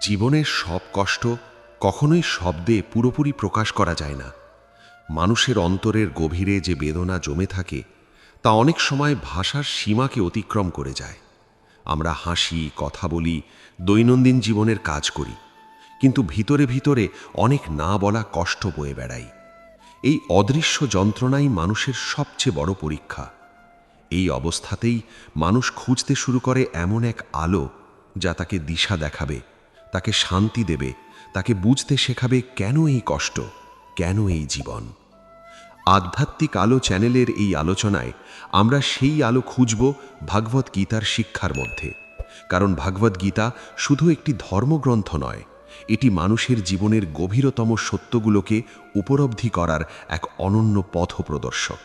জীবনের সব কষ্ট কখনোই শব্দে পুরোপুরি প্রকাশ করা যায় না। মানুষের অন্তরের গভীরে যে বেদনা জমে থাকে তা অনেক সময় ভাষার সীমাকে অতিক্রম করে যায়। আমরা হাসি, কথা বলি, দৈনন্দিন জীবনের কাজ করি, কিন্তু ভিতরে ভিতরে অনেক না বলা কষ্ট বয়ে বেড়াই। এই অদৃশ্য যন্ত্রণাই মানুষের সবচেয়ে বড় পরীক্ষা। এই অবস্থাতেই মানুষ খুঁজতে শুরু করে এমন এক আলো যা তাকে দিশা দেখাবে, তাকে শান্তি দেবে, তাকে বুঝতে শেখাবে কেন এই কষ্ট, কেন এই জীবন। আধ্যাত্মিক আলো চ্যানেলের এই আলোচনায় আমরা সেই আলো খুঁজব ভাগবত গীতার শিক্ষার মধ্যে। কারণ ভাগবত গীতা শুধু একটি ধর্মগ্রন্থ নয়, এটি মানুষের জীবনের গভীরতম সত্যগুলোকে উপলব্ধি করার এক অনন্য পথপ্রদর্শক।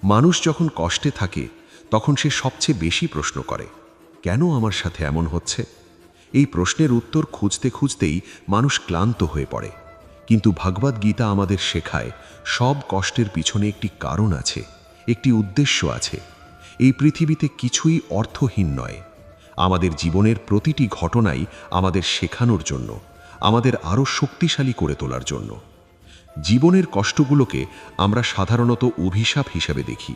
মানুষ যখন কষ্টে থাকে তখন সে সবচেয়ে বেশি প্রশ্ন করে, কেন আমার সাথে এমন হচ্ছে? এই প্রশ্নের উত্তর খুঁজতে খুঁজতেই মানুষ ক্লান্ত হয়ে পড়ে। কিন্তু ভগবদ গীতা আমাদের শেখায় সব কষ্টের পিছনে একটি কারণ আছে, একটি উদ্দেশ্য আছে। এই পৃথিবীতে কিছুই অর্থহীন নয়। আমাদের জীবনের প্রতিটি ঘটনাই আমাদের শেখানোর জন্য, আমাদের আরও শক্তিশালী করে তোলার জন্য। জীবনের কষ্টগুলোকে আমরা সাধারণত অভিশাপ হিসেবে দেখি,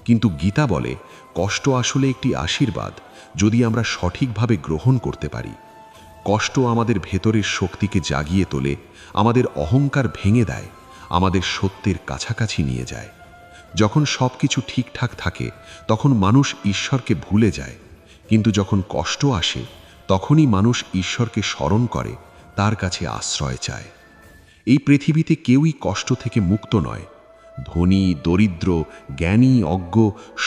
কিন্তু গীতা বলে কষ্ট আসলে একটি আশীর্বাদ, যদি আমরা সঠিকভাবে গ্রহণ করতে পারি। কষ্ট আমাদের ভেতরের শক্তিকে জাগিয়ে তোলে, আমাদের অহংকার ভেঙে দেয়, আমাদের সত্যের কাছাকাছি নিয়ে যায়। যখন সব কিছু ঠিকঠাক থাকে তখন মানুষ ঈশ্বরকে ভুলে যায়, কিন্তু যখন কষ্ট আসে তখনই মানুষ ঈশ্বরকে স্মরণ করে, তার কাছে আশ্রয় চায়। এই পৃথিবীতে কেউই কষ্ট থেকে মুক্ত নয়। ধনী, দরিদ্র, জ্ঞানী, অজ্ঞ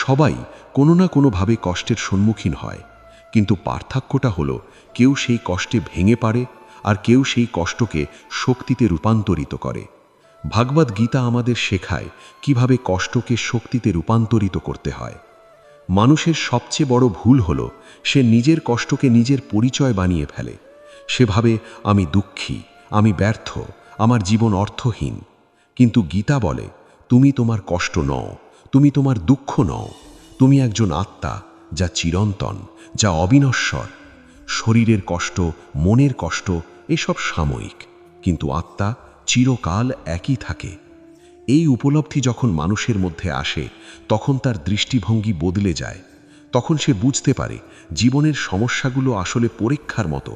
সবাই কোনো না কোনোভাবে কষ্টের সম্মুখীন হয়, কিন্তু পার্থক্যটা হলো কেউ সেই কষ্টে ভেঙে পড়ে আর কেউ সেই কষ্টকে শক্তিতে রূপান্তরিত করে। ভাগবত গীতা আমাদের শেখায় কিভাবে কষ্টকে শক্তিতে রূপান্তরিত করতে হয়। মানুষের সবচেয়ে বড় ভুল হলো সে নিজের কষ্টকে নিজের পরিচয় বানিয়ে ফেলে। সে ভাবে, আমি দুঃখী, আমি ব্যর্থ, আমার জীবন অর্থহীন। কিন্তু গীতা বলে, তুমি তোমার কষ্ট নও, তুমি তোমার দুঃখ নও, তুমি একজন আত্মা যা চিরন্তন, যা অবিনশ্বর। শরীরের কষ্ট, মনের কষ্ট এসব সাময়িক, কিন্তু আত্মা চিরকাল একই থাকে। এই উপলব্ধি যখন মানুষের মধ্যে আসে তখন তার দৃষ্টিভঙ্গি বদলে যায়। তখন সে বুঝতে পারে জীবনের সমস্যাগুলো আসলে পরীক্ষার মতো।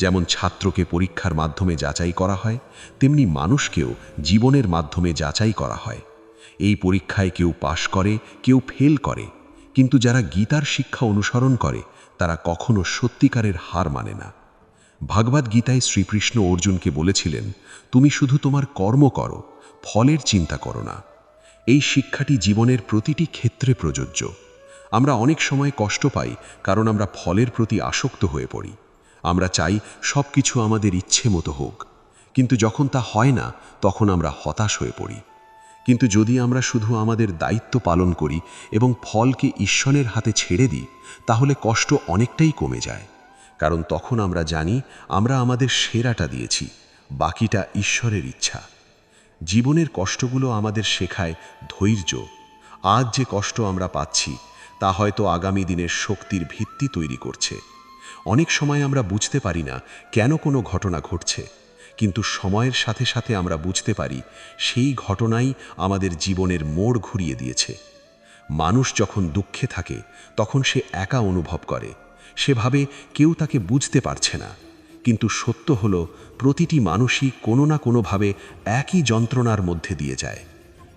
যেমন ছাত্রকে পরীক্ষার মাধ্যমে যাচাই করা হয়, তেমনি মানুষকেও জীবনের মাধ্যমে যাচাই করা হয়। এই পরীক্ষায় কেউ পাশ করে, কেউ ফেল করে, কিন্তু যারা গীতার শিক্ষা অনুসরণ করে তারা কখনো সত্যিকারের হার মানে না। ভাগবত গীতায় শ্রীকৃষ্ণ অর্জুনকে বলেছিলেন, তুমি শুধু তোমার কর্ম করো, ফলের চিন্তা করো না। এই শিক্ষাটি জীবনের প্রতিটি ক্ষেত্রে প্রযোজ্য। আমরা অনেক সময় কষ্ট পাই কারণ আমরা ফলের প্রতি আসক্ত হয়ে পড়ি। আমরা চাই সব কিছু আমাদের ইচ্ছে মতো হোক, কিন্তু যখন তা হয় না তখন আমরা হতাশ হয়ে পড়ি। কিন্তু যদি আমরা শুধু আমাদের দায়িত্ব পালন করি এবং ফলকে ঈশ্বরের হাতে ছেড়ে দিই, তাহলে কষ্ট অনেকটাই কমে যায়। কারণ তখন আমরা জানি আমরা আমাদের সেরাটা দিয়েছি, বাকিটা ঈশ্বরের ইচ্ছা। জীবনের কষ্টগুলো আমাদের শেখায় ধৈর্য। আজ যে কষ্ট আমরা পাচ্ছি তা হয়তো আগামী দিনের শক্তির ভিত্তি তৈরি করছে। অনেক সময় আমরা বুঝতে পারি না কেন কোনো ঘটনা ঘটছে, কিন্তু সময়ের সাথে সাথে আমরা বুঝতে পারি সেই ঘটনাই আমাদের জীবনের মোড় ঘুরিয়ে দিয়েছে। মানুষ যখন দুঃখে থাকে তখন সে একা অনুভব করে, সে ভাবে কেউ তাকে বুঝতে পারছে না। কিন্তু সত্য হলো প্রতিটি মানুষই কোনো না কোনোভাবে একই যন্ত্রণার মধ্যে দিয়ে যায়।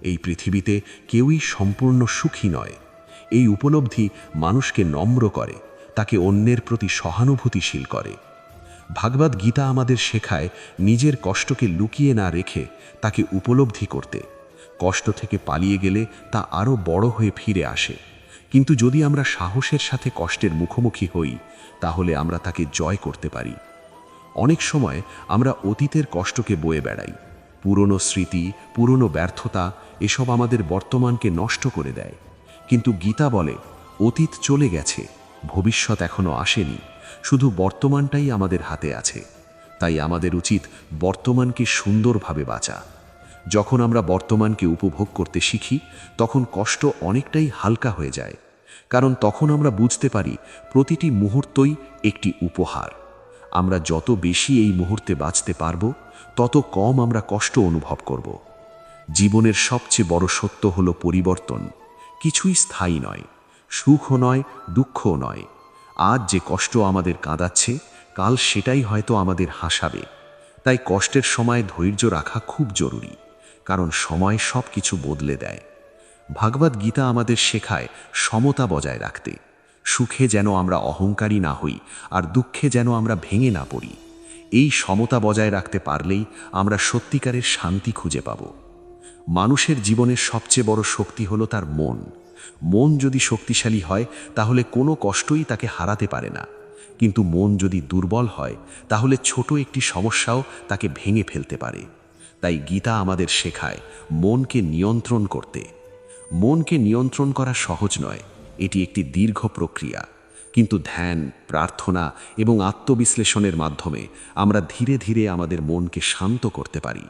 এই পৃথিবীতে কেউই সম্পূর্ণ সুখী নয়। এই উপলব্ধি মানুষকে নম্র করে, তাকে অন্যের প্রতি সহানুভূতিশীল করে। ভাগবত গীতা আমাদের শেখায় নিজের কষ্টকে লুকিয়ে না রেখে তাকে উপলব্ধি করতে। কষ্ট থেকে পালিয়ে গেলে তা আরও বড় হয়ে ফিরে আসে, কিন্তু যদি আমরা সাহসের সাথে কষ্টের মুখোমুখি হই তাহলে আমরা তাকে জয় করতে পারি। অনেক সময় আমরা অতীতের কষ্টকে বয়ে বেড়াই। পুরনো স্মৃতি, পুরনো ব্যর্থতা এসব আমাদের বর্তমানকে নষ্ট করে দেয়। কিন্তু গীতা বলে, অতীত চলে গেছে, ভবিষ্যৎ এখনো আসেনি, শুধু বর্তমানটাই আমাদের হাতে আছে। তাই আমাদের উচিত বর্তমানকে সুন্দরভাবে বাঁচা। যখন আমরা বর্তমানকে উপভোগ করতে শিখি তখন কষ্ট অনেকটাই হালকা হয়ে যায়, কারণ তখন আমরা বুঝতে পারি প্রতিটি মুহূর্তই একটি উপহার। আমরা যত বেশি এই মুহূর্তে বাঁচতে পারব, তত কম আমরা কষ্ট অনুভব করব। জীবনের সবচেয়ে বড় সত্য হলো পরিবর্তন। কিছুই স্থায়ী নয়, সুখও নয়, দুঃখও নয়। আজ যে কষ্ট আমাদের কাঁদাচ্ছে, কাল সেটাই হয়তো আমাদের হাসাবে। তাই কষ্টের সময় ধৈর্য রাখা খুব জরুরি, কারণ সময় সব কিছু বদলে দেয়। ভাগবত গীতা আমাদের শেখায় সমতা বজায় রাখতে। সুখে যেন আমরা অহংকারী না হই, আর দুঃখে যেন আমরা ভেঙে না পড়ি। এই সমতা বজায় রাখতে পারলেই আমরা সত্যিকারের শান্তি খুঁজে পাব। মানুষের জীবনের সবচেয়ে বড় শক্তি হলো তার মন। মন যদি শক্তিশালী হয়, তাহলে কোনো কষ্টই তাকে হারাতে পারে না। কিন্তু মন যদি দুর্বল হয়, তাহলে ছোট একটি সমস্যাও তাকে ভেঙে ফেলতে পারে। তাই গীতা আমাদের শেখায় মনকে নিয়ন্ত্রণ করতে। মনকে নিয়ন্ত্রণ করা সহজ নয়, এটি একটি দীর্ঘ প্রক্রিয়া। কিন্তু ধ্যান, প্রার্থনা এবং আত্মবিশ্লেষণের মাধ্যমে আমরা ধীরে ধীরে আমাদের মনকে শান্ত করতে পারি।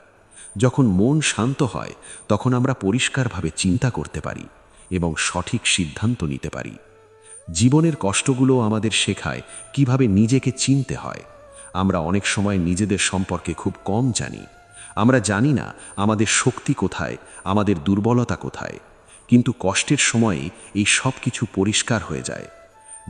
যখন মন শান্ত হয়, তখন আমরা পরিষ্কারভাবে চিন্তা করতে পারি এবং সঠিক সিদ্ধান্ত নিতে পারি। জীবনের কষ্টগুলো আমাদের শেখায় কিভাবে নিজেকে চিনতে হয়। আমরা অনেক সময় নিজেদের সম্পর্কে খুব কম জানি। আমরা জানি না আমাদের শক্তি কোথায়, আমাদের দুর্বলতা কোথায়। কিন্তু কষ্টের সময়ে এই সব কিছু পরিষ্কার হয়ে যায়।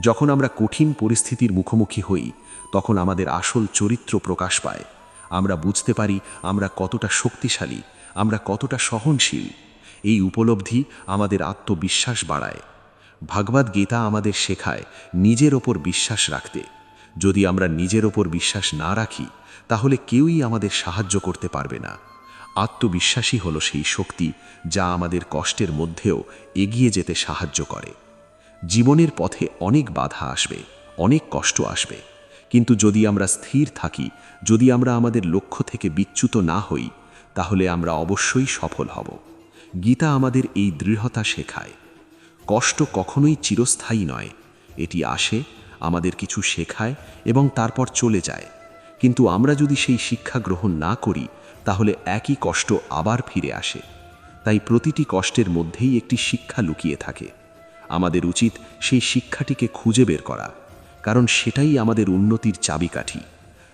যখন আমরা কঠিন পরিস্থিতির মুখোমুখি হই, তখন আমাদের আসল চরিত্র প্রকাশ পায়। আমরা বুঝতে পারি আমরা কতটা শক্তিশালী, আমরা কতটা সহনশীল। এই উপলব্ধি আমাদের আত্মবিশ্বাস বাড়ায়। ভাগবত গীতা আমাদের শেখায় নিজের ওপর বিশ্বাস রাখতে। যদি আমরা নিজের ওপর বিশ্বাস না রাখি, তাহলে কেউই আমাদের সাহায্য করতে পারবে না। আত্মবিশ্বাসী হলো সেই শক্তি যা আমাদের কষ্টের মধ্যেও এগিয়ে যেতে সাহায্য করে। জীবনের পথে অনেক বাধা আসবে, অনেক কষ্ট আসবে, কিন্তু যদি আমরা স্থির থাকি, যদি আমরা আমাদের লক্ষ্য থেকে বিচ্যুত না হই, তাহলে আমরা অবশ্যই সফল হব। গীতা আমাদের এই দৃঢ়তা শেখায়। কষ্ট কখনোই চিরস্থায়ী নয়। এটি আসে, আমাদের কিছু শেখায় এবং তারপর চলে যায়। কিন্তু আমরা যদি সেই শিক্ষা গ্রহণ না করি, তাহলে একই কষ্ট আবার ফিরে আসে। তাই প্রতিটি কষ্টের মধ্যেই একটি শিক্ষা লুকিয়ে থাকে। আমাদের উচিত সেই শিক্ষাটিকে খুঁজে বের করা, কারণ সেটাই আমাদের উন্নতির চাবিকাঠি।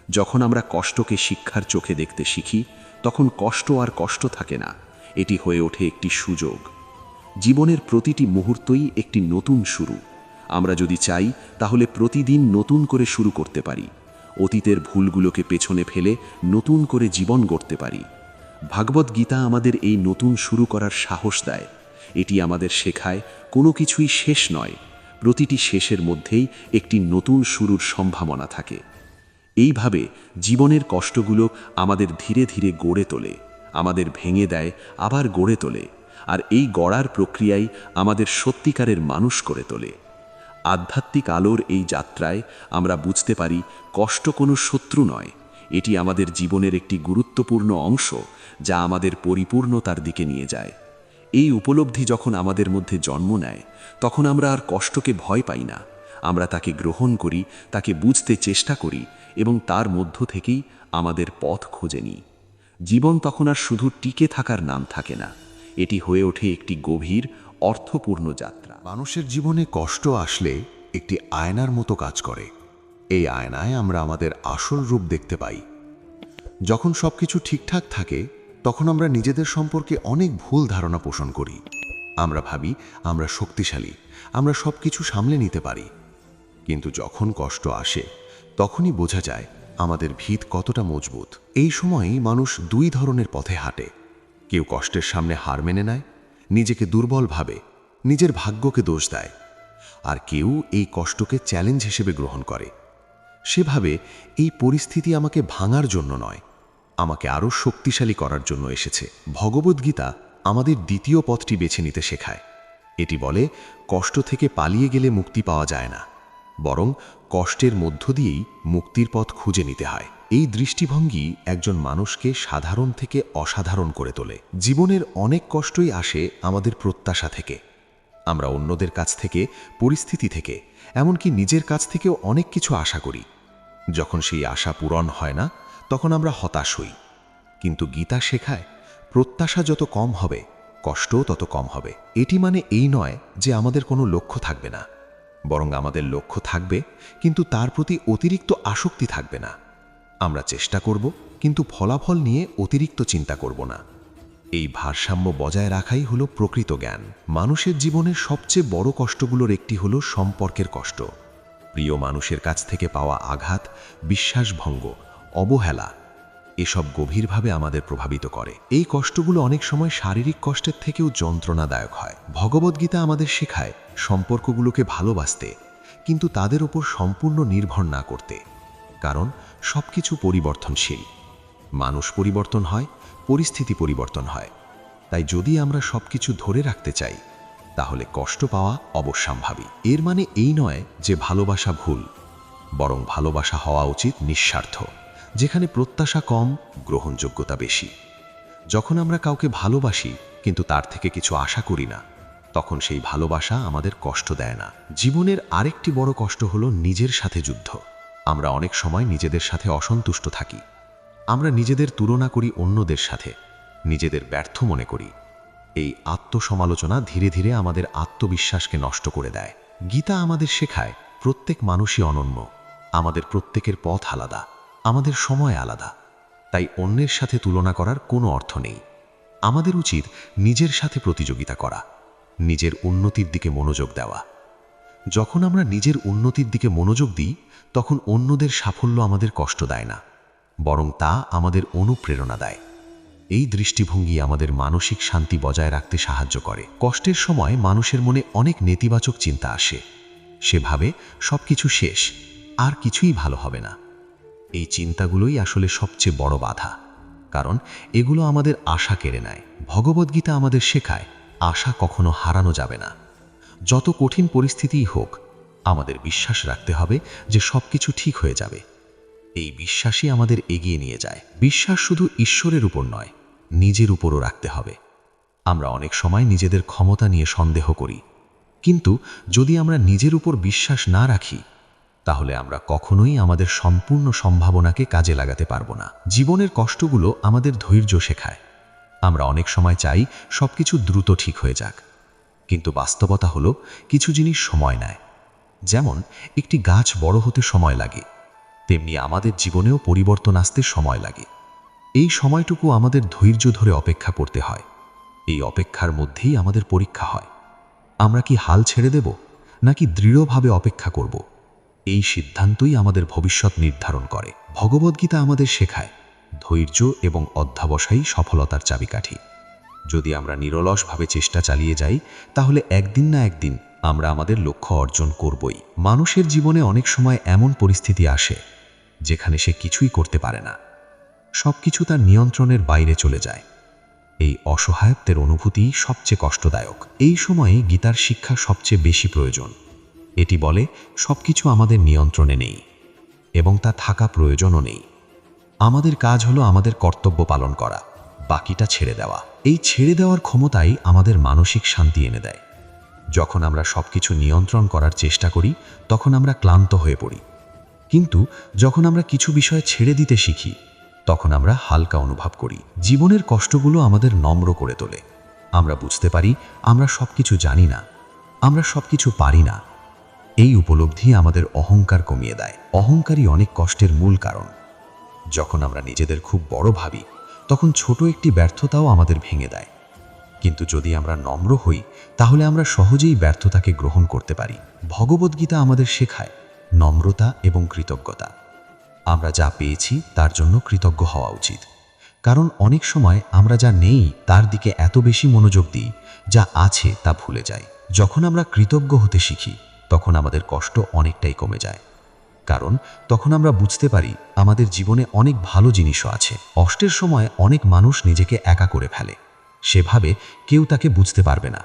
যখন আমরা কষ্টকে শিক্ষার চোখে দেখতে শিখি, তখন কষ্ট আর কষ্ট থাকে না, এটি হয়ে ওঠে একটি সুযোগ। জীবনের প্রতিটি মুহূর্তই একটি নতুন শুরু। আমরা যদি চাই, তাহলে প্রতিদিন নতুন করে শুরু করতে পারি। অতীতের ভুলগুলোকে পেছনে ফেলে নতুন করে জীবন গড়তে পারি। ভাগবত গীতা আমাদের এই নতুন শুরু করার সাহস দেয়। এটি আমাদের শেখায় কোনো কিছুই শেষ নয়, প্রতিটি শেষের মধ্যেই একটি নতুন শুরুর সম্ভাবনা থাকে। এইভাবে জীবনের কষ্টগুলো আমাদের ধীরে ধীরে গড়ে তোলে, আমাদের ভেঙে দেয়, আবার গড়ে তোলে। আর এই গড়ার প্রক্রিয়াই আমাদের সত্যিকারের মানুষ করে তোলে। আধ্যাত্মিক আলোর এই যাত্রায় আমরা বুঝতে পারি কষ্ট কোনো শত্রু নয়, এটি আমাদের জীবনের একটি গুরুত্বপূর্ণ অংশ, যা আমাদের পরিপূর্ণতার দিকে নিয়ে যায়। এই উপলব্ধি যখন আমাদের মধ্যে জন্ম নেয়, তখন আমরা আর কষ্টকে ভয় পাই না। আমরা তাকে গ্রহণ করি, তাকে বুঝতে চেষ্টা করি এবং তার মধ্য থেকেই আমাদের পথ খুঁজে নিই। জীবন তখন আর শুধু টিকে থাকার নাম থাকে না, এটি হয়ে ওঠে একটি গভীর, অর্থপূর্ণ যাত্রা। মানুষের জীবনে কষ্ট আসলে একটি আয়নার মতো কাজ করে। এই আয়নায় আমরা আমাদের আসল রূপ দেখতে পাই। যখন সবকিছু ঠিকঠাক থাকে, তখন আমরা নিজেদের সম্পর্কে অনেক ভুল ধারণা পোষণ করি। আমরা ভাবি আমরা শক্তিশালী, আমরা সবকিছু সামলে নিতে পারি। কিন্তু যখন কষ্ট আসে, তখনই বোঝা যায় আমাদের ভিত কতটা মজবুত। এই সময়ই মানুষ দুই ধরনের পথে হাঁটে। কেউ কষ্টের সামনে হার মেনে নেয়, নিজেকে দুর্বল ভাবে, নিজের ভাগ্যকে দোষ দেয়। আর কেউ এই কষ্টকে চ্যালেঞ্জ হিসেবে গ্রহণ করে। সেভাবে এই পরিস্থিতি আমাকে ভাঙার জন্য নয়, আমাকে আরও শক্তিশালী করার জন্য এসেছে। ভগবদ্গীতা আমাদের দ্বিতীয় পথটি বেছে নিতে শেখায়। এটি বলে, কষ্ট থেকে পালিয়ে গেলে মুক্তি পাওয়া যায় না, বরং কষ্টের মধ্য দিয়েই মুক্তির পথ খুঁজে নিতে হয়। এই দৃষ্টিভঙ্গি একজন মানুষকে সাধারণ থেকে অসাধারণ করে তোলে। জীবনের অনেক কষ্টই আসে আমাদের প্রত্যাশা থেকে। আমরা অন্যদের কাছ থেকে, পরিস্থিতি থেকে, এমনকি নিজের কাছ থেকেও অনেক কিছু আশা করি। যখন সেই আশা পূরণ হয় না, তখন আমরা হতাশ হই। কিন্তু গীতা শেখায়, প্রত্যাশা যত কম হবে, কষ্টও তত কম হবে। এটি মানে এই নয় যে আমাদের কোনো লক্ষ্য থাকবে না, বরং আমাদের লক্ষ্য থাকবে, কিন্তু তার প্রতি অতিরিক্ত আসক্তি থাকবে না। আমরা চেষ্টা করব, কিন্তু ফলাফল নিয়ে অতিরিক্ত চিন্তা করব না। এই ভারসাম্য বজায় রাখাই হলো প্রকৃত জ্ঞান। মানুষের জীবনের সবচেয়ে বড় কষ্টগুলোর একটি হলো সম্পর্কের কষ্ট। প্রিয় মানুষের কাছ থেকে পাওয়া আঘাত, বিশ্বাসভঙ্গ, অবহেলা এসব গভীরভাবে আমাদের প্রভাবিত করে। এই কষ্টগুলো অনেক সময় শারীরিক কষ্টের থেকেও যন্ত্রণাদায়ক হয়। ভগবদ্গীতা আমাদের শেখায় সম্পর্কগুলোকে ভালোবাসতে, কিন্তু তাদের ওপর সম্পূর্ণ নির্ভর না করতে। কারণ সবকিছু পরিবর্তনশীল। মানুষ পরিবর্তন হয়, পরিস্থিতি পরিবর্তন হয়। তাই যদি আমরা সবকিছু ধরে রাখতে চাই, তাহলে কষ্ট পাওয়া অবশ্যম্ভাবী। এর মানে এই নয় যে ভালোবাসা ভুল, বরং ভালোবাসা হওয়া উচিত নিঃস্বার্থ, যেখানে প্রত্যাশা কম, গ্রহণযোগ্যতা বেশি। যখন আমরা কাউকে ভালোবাসি কিন্তু তার থেকে কিছু আশা করি না, তখন সেই ভালোবাসা আমাদের কষ্ট দেয় না। জীবনের আরেকটি বড় কষ্ট হলো নিজের সাথে যুদ্ধ। আমরা অনেক সময় নিজেদের সাথে অসন্তুষ্ট থাকি। আমরা নিজেদের তুলনা করি অন্যদের সাথে, নিজেদের ব্যর্থ মনে করি। এই আত্মসমালোচনা ধীরে ধীরে আমাদের আত্মবিশ্বাসকে নষ্ট করে দেয়। গীতা আমাদের শেখায় প্রত্যেক মানুষই অনন্য, আমাদের প্রত্যেকের পথ আলাদা, আমাদের সময় আলাদা। তাই অন্যের সাথে তুলনা করার কোনো অর্থ নেই। আমাদের উচিত নিজের সাথে প্রতিযোগিতা করা, নিজের উন্নতির দিকে মনোযোগ দেওয়া। যখন আমরা নিজের উন্নতির দিকে মনোযোগ দিই, তখন অন্যদের সাফল্য আমাদের কষ্ট দেয় না, বরং তা আমাদের অনুপ্রেরণা দেয়। এই দৃষ্টিভঙ্গি আমাদের মানসিক শান্তি বজায় রাখতে সাহায্য করে। কষ্টের সময় মানুষের মনে অনেক নেতিবাচক চিন্তা আসে। সে ভাবে সবকিছু শেষ, আর কিছুই ভালো হবে না। এই চিন্তাগুলোই আসলে সবচেয়ে বড় বাধা, কারণ এগুলো আমাদের আশা কেড়ে নেয়। ভগবদ্গীতা আমাদের শেখায় আশা কখনো হারানো যাবে না। যত কঠিন পরিস্থিতিই হোক, আমাদের বিশ্বাস রাখতে হবে যে সবকিছু ঠিক হয়ে যাবে। এই বিশ্বাসই আমাদের এগিয়ে নিয়ে যায়। বিশ্বাস শুধু ঈশ্বরের উপর নয়, নিজের উপরও রাখতে হবে। আমরা অনেক সময় নিজেদের ক্ষমতা নিয়ে সন্দেহ করি, কিন্তু যদি আমরা নিজের উপর বিশ্বাস না রাখি, তাহলে আমরা কখনোই আমাদের সম্পূর্ণ সম্ভাবনাকে কাজে লাগাতে পারবো না। জীবনের কষ্টগুলো আমাদের ধৈর্য শেখায়। আমরা অনেক সময় চাই সবকিছু দ্রুত ঠিক হয়ে যাক, কিন্তু বাস্তবতা হলো কিছু জিনিস সময় নেয়। যেমন একটি গাছ বড় হতে সময় লাগে, তেমনি আমাদের জীবনেও পরিবর্তন আসতে সময় লাগে। এই সময়টুকু আমাদের ধৈর্য ধরে অপেক্ষা করতে হয়। এই অপেক্ষার মধ্যেই আমাদের পরীক্ষা হয়। আমরা কি হাল ছেড়ে দেব, নাকি দৃঢ়ভাবে অপেক্ষা করব? এই সিদ্ধান্তই আমাদের ভবিষ্যৎ নির্ধারণ করে। ভগবদ্গীতা আমাদের শেখায় ধৈর্য এবং অধ্যবসায়ই সফলতার চাবিকাঠি। যদি আমরা নিরলসভাবে চেষ্টা চালিয়ে যাই, তাহলে একদিন না একদিন আমরা আমাদের লক্ষ্য অর্জন করবই। মানুষের জীবনে অনেক সময় এমন পরিস্থিতি আসে যেখানে সে কিছুই করতে পারে না, সবকিছু তার নিয়ন্ত্রণের বাইরে চলে যায়। এই অসহায়ত্বের অনুভূতি সবচেয়ে কষ্টদায়ক। এই সময়ে গীতার শিক্ষা সবচেয়ে বেশি প্রয়োজন। এটি বলে সবকিছু আমাদের নিয়ন্ত্রণে নেই, এবং তা থাকা প্রয়োজনও নেই। আমাদের কাজ হলো আমাদের কর্তব্য পালন করা, বাকিটা ছেড়ে দেওয়া। এই ছেড়ে দেওয়ার ক্ষমতাই আমাদের মানসিক শান্তি এনে দেয়। যখন আমরা সবকিছু নিয়ন্ত্রণ করার চেষ্টা করি, তখন আমরা ক্লান্ত হয়ে পড়ি। কিন্তু যখন আমরা কিছু বিষয় ছেড়ে দিতে শিখি, তখন আমরা হালকা অনুভব করি। জীবনের কষ্টগুলো আমাদের নম্র করে তোলে। আমরা বুঝতে পারি আমরা সবকিছু জানি না, আমরা সবকিছু পারি না। এই উপলব্ধি আমাদের অহংকার কমিয়ে দেয়। অহংকারই অনেক কষ্টের মূল কারণ। যখন আমরা নিজেদের খুব বড় ভাবি, তখন ছোট একটি ব্যর্থতাও আমাদের ভেঙে দেয়। কিন্তু যদি আমরা নম্র হই, তাহলে আমরা সহজেই ব্যর্থতাকে গ্রহণ করতে পারি। ভগবদ্গীতা আমাদের শেখায় নম্রতা এবং কৃতজ্ঞতা। আমরা যা পেয়েছি তার জন্য কৃতজ্ঞ হওয়া উচিত, কারণ অনেক সময় আমরা যা নেই তার দিকে এত বেশি মনোযোগ দিই, যা আছে তা ভুলে যাই। যখন আমরা কৃতজ্ঞ হতে শিখি, তখন আমাদের কষ্ট অনেকটাই কমে যায়, কারণ তখন আমরা বুঝতে পারি আমাদের জীবনে অনেক ভালো জিনিসও আছে। কষ্টের সময় অনেক মানুষ নিজেকে একা করে ফেলে। সেভাবে কেউ তাকে বুঝতে পারবে না,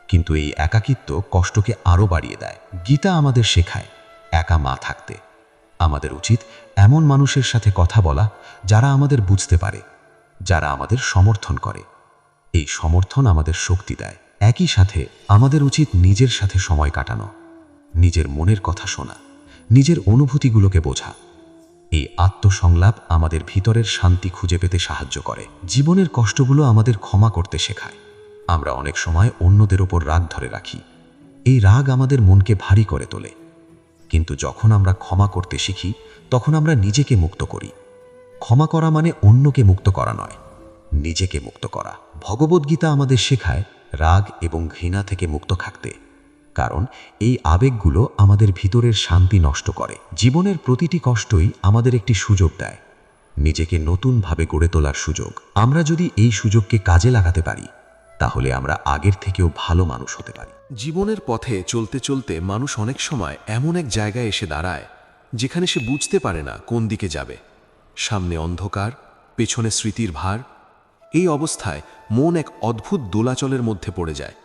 কিন্তু এই একাকিত্ব কষ্টকে আরও বাড়িয়ে দেয়। গীতা আমাদের শেখায় একা মা থাকতে। আমাদের উচিত এমন মানুষের সাথে কথা বলা যারা আমাদের বুঝতে পারে, যারা আমাদের সমর্থন করে। এই সমর্থন আমাদের শক্তি দেয়। একই সাথে আমাদের উচিত নিজের সাথে সময় কাটানো, নিজের মনের কথা শোনা, নিজের অনুভূতিগুলোকে বোঝা। এই আত্মসংলাপ আমাদের ভিতরের শান্তি খুঁজে পেতে সাহায্য করে। জীবনের কষ্টগুলো আমাদের ক্ষমা করতে শেখায়। আমরা অনেক সময় অন্যদের ওপর রাগ ধরে রাখি, এই রাগ আমাদের মনকে ভারী করে তোলে, কিন্তু যখন আমরা ক্ষমা করতে শিখি তখন আমরা নিজেকে মুক্ত করি। ক্ষমা করা মানে অন্যকে মুক্ত করা নয়, নিজেকে মুক্ত করা। ভগবদ্গীতা আমাদের শেখায় রাগ এবং ঘৃণা থেকে মুক্ত থাকতে, কারণ এই আবেগগুলো আমাদের ভিতরের শান্তি নষ্ট করে। জীবনের প্রতিটি কষ্টই আমাদের একটি সুযোগ দেয়, নিজেকে নতুনভাবে গড়ে তোলার সুযোগ। আমরা যদি এই সুযোগকে কাজে লাগাতে পারি তাহলে আমরা আগের থেকেও ভালো মানুষ হতে পারি। জীবনের পথে চলতে চলতে মানুষ অনেক সময় এমন এক জায়গায় এসে দাঁড়ায় যেখানে সে বুঝতে পারে না কোন দিকে যাবে। সামনে অন্ধকার, পেছনে স্মৃতির ভার। এই অবস্থায় মন এক অদ্ভুত দোলাচলের মধ্যে পড়ে যায়।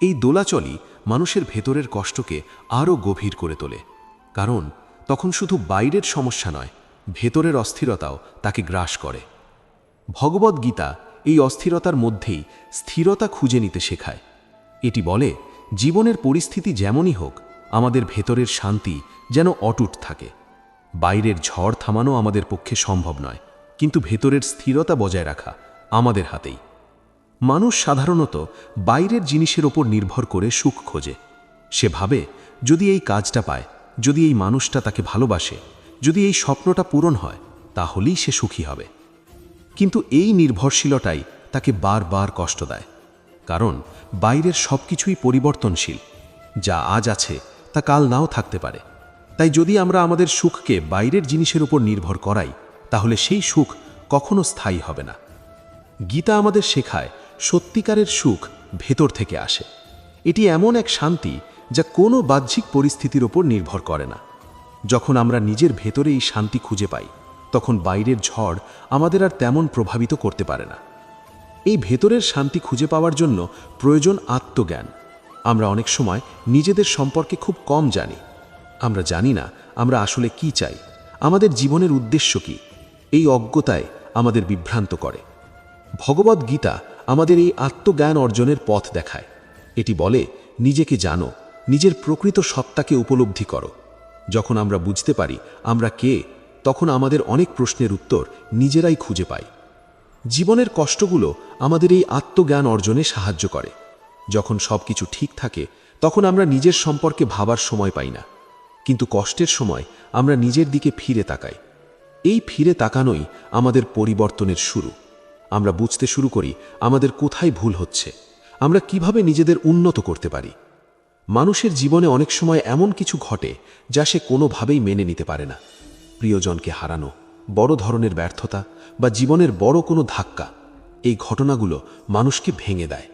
এই দোলাচলই মানুষের ভেতরের কষ্টকে আরও গভীর করে তোলে, কারণ তখন শুধু বাইরের সমস্যা নয়, ভেতরের অস্থিরতাও তাকে গ্রাস করে। ভগবদ্গীতা এই অস্থিরতার মধ্যেই স্থিরতা খুঁজে নিতে শেখায়। এটি বলে, জীবনের পরিস্থিতি যেমনই হোক, আমাদের ভেতরের শান্তি যেন অটুট থাকে। বাইরের ঝড় থামানো আমাদের পক্ষে সম্ভব নয়, কিন্তু ভেতরের স্থিরতা বজায় রাখা আমাদের হাতেই। মানুষ সাধারণত বাইরের জিনিসের ওপর নির্ভর করে সুখ খোঁজে। সে ভাবে, যদি এই কাজটা পায়, যদি এই মানুষটা তাকে ভালোবাসে, যদি এই স্বপ্নটা পূরণ হয়, তাহলেই সে সুখী হবে। কিন্তু এই নির্ভরশীলতাই তাকে বারবার কষ্ট দেয়, কারণ বাইরের সব কিছুই পরিবর্তনশীল। যা আজ আছে তা কাল নাও থাকতে পারে। তাই যদি আমরা আমাদের সুখকে বাইরের জিনিসের উপর নির্ভর করাই, তাহলে সেই সুখ কখনো স্থায়ী হবে না। গীতা আমাদের শেখায়, সত্যিকারের সুখ ভেতর থেকে আসে। এটি এমন এক শান্তি যা কোনো বাহ্যিক পরিস্থিতির ওপর নির্ভর করে না। যখন আমরা নিজের ভেতরে এই শান্তি খুঁজে পাই, তখন বাইরের ঝড় আমাদের আর তেমন প্রভাবিত করতে পারে না। এই ভেতরের শান্তি খুঁজে পাওয়ার জন্য প্রয়োজন আত্মজ্ঞান। আমরা অনেক সময় নিজেদের সম্পর্কে খুব কম জানি। আমরা জানি না আমরা আসলে কি চাই, আমাদের জীবনের উদ্দেশ্য কি। এই অজ্ঞতায় আমাদের বিভ্রান্ত করে। ভগবদ্গীতা আমাদের এই আত্মজ্ঞান অর্জনের পথ দেখায়। এটি বলে, নিজেকে জানো, নিজের প্রকৃত সত্তাকে উপলব্ধি করো। যখন আমরা বুঝতে পারি আমরা কে, তখন আমাদের অনেক প্রশ্নের উত্তর নিজেরাই খুঁজে পাই। জীবনের কষ্টগুলো আমাদের এই আত্মজ্ঞান অর্জনে সাহায্য করে। যখন সব কিছু ঠিক থাকে, তখন আমরা নিজের সম্পর্কে ভাবার সময় পাই না, কিন্তু কষ্টের সময় আমরা নিজের দিকে ফিরে তাকাই। এই ফিরে তাকানোই আমাদের পরিবর্তনের শুরু। আমরা বুঝতে শুরু করি আমাদের কোথায় ভুল হচ্ছে, আমরা কিভাবে নিজেদের উন্নত করতে পারি। মানুষের জীবনে অনেক সময় এমন কিছু ঘটে যা সে কোনোভাবেই মেনে নিতে পারে না। প্রিয়জনকে হারানো, বড় ধরনের ব্যর্থতা বা জীবনের বড় কোনো ধাক্কা, এই ঘটনাগুলো মানুষকে ভেঙে দেয়।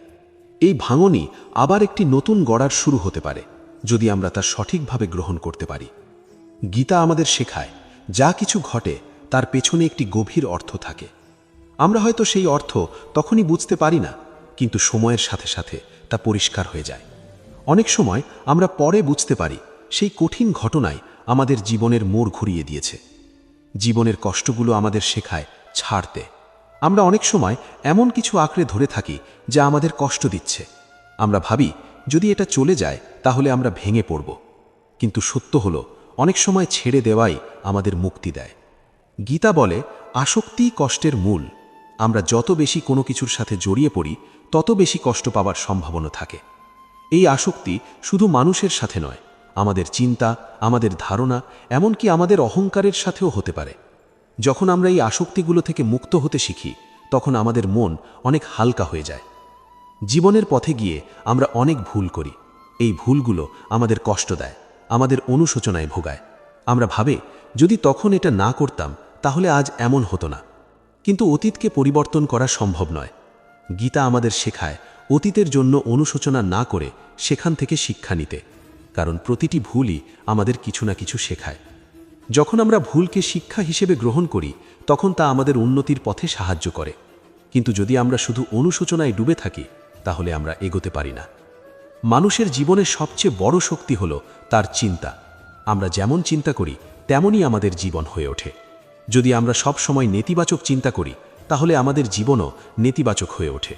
এই ভাঙনই আবার একটি নতুন গড়ার শুরু হতে পারে, যদি আমরা তা সঠিকভাবে গ্রহণ করতে পারি। গীতা আমাদের শেখায়, যা কিছু ঘটে তার পেছনে একটি গভীর অর্থ থাকে। আমরা হয়তো সেই অর্থ তখনই বুঝতে পারি না, কিন্তু সময়ের সাথে সাথে তা পরিষ্কার হয়ে যায়। অনেক সময় আমরা পরে বুঝতে পারি সেই কঠিন ঘটনায় আমাদের জীবনের মোড় ঘুরিয়ে দিয়েছে। জীবনের কষ্টগুলো আমাদের শেখায় ছাড়তে। আমরা অনেক সময় এমন কিছু আঁকড়ে ধরে থাকি যা আমাদের কষ্ট দিচ্ছে। আমরা ভাবি, যদি এটা চলে যায় তাহলে আমরা ভেঙে পড়ব। কিন্তু সত্য হলো, অনেক সময় ছেড়ে দেওয়াই আমাদের মুক্তি দেয়। গীতা বলে, আসক্তিই কষ্টের মূল। আমরা যত বেশি কোনো কিছুর সাথে জড়িয়ে পড়ি, তত বেশি কষ্ট পাওয়ার সম্ভাবনা থাকে। এই আসক্তি শুধু মানুষের সাথে নয়, আমাদের চিন্তা, আমাদের ধারণা, এমনকি আমাদের অহংকারের সাথেও হতে পারে। যখন আমরা এই আসক্তিগুলো থেকে মুক্ত হতে শিখি, তখন আমাদের মন অনেক হালকা হয়ে যায়। জীবনের পথে গিয়ে আমরা অনেক ভুল করি। এই ভুলগুলো আমাদের কষ্ট দেয়, আমাদের অনুশোচনায় ভোগায়। আমরা ভাবে, যদি তখন এটা না করতাম তাহলে আজ এমন হতো না। কিন্তু অতীতকে পরিবর্তন করা সম্ভব নয়। গীতা আমাদের শেখায়, অতীতের জন্য অনুশোচনা না করে সেখান থেকে শিক্ষা নিতে, কারণ প্রতিটি ভুলই আমাদের কিছু না কিছু শেখায়। যখন আমরা ভুলকে শিক্ষা হিসেবে গ্রহণ করি, তখন তা আমাদের উন্নতির পথে সাহায্য করে। কিন্তু যদি আমরা শুধু অনুশোচনায় ডুবে থাকি, তাহলে আমরা এগোতে পারি না। মানুষের জীবনের সবচেয়ে বড় শক্তি হলো তার চিন্তা। আমরা যেমন চিন্তা করি তেমনই আমাদের জীবন হয়ে ওঠে। যদি আমরা সব সময় নেতিবাচক চিন্তা করি, তাহলে আমাদের জীবনও নেতিবাচক হয়ে ওঠে।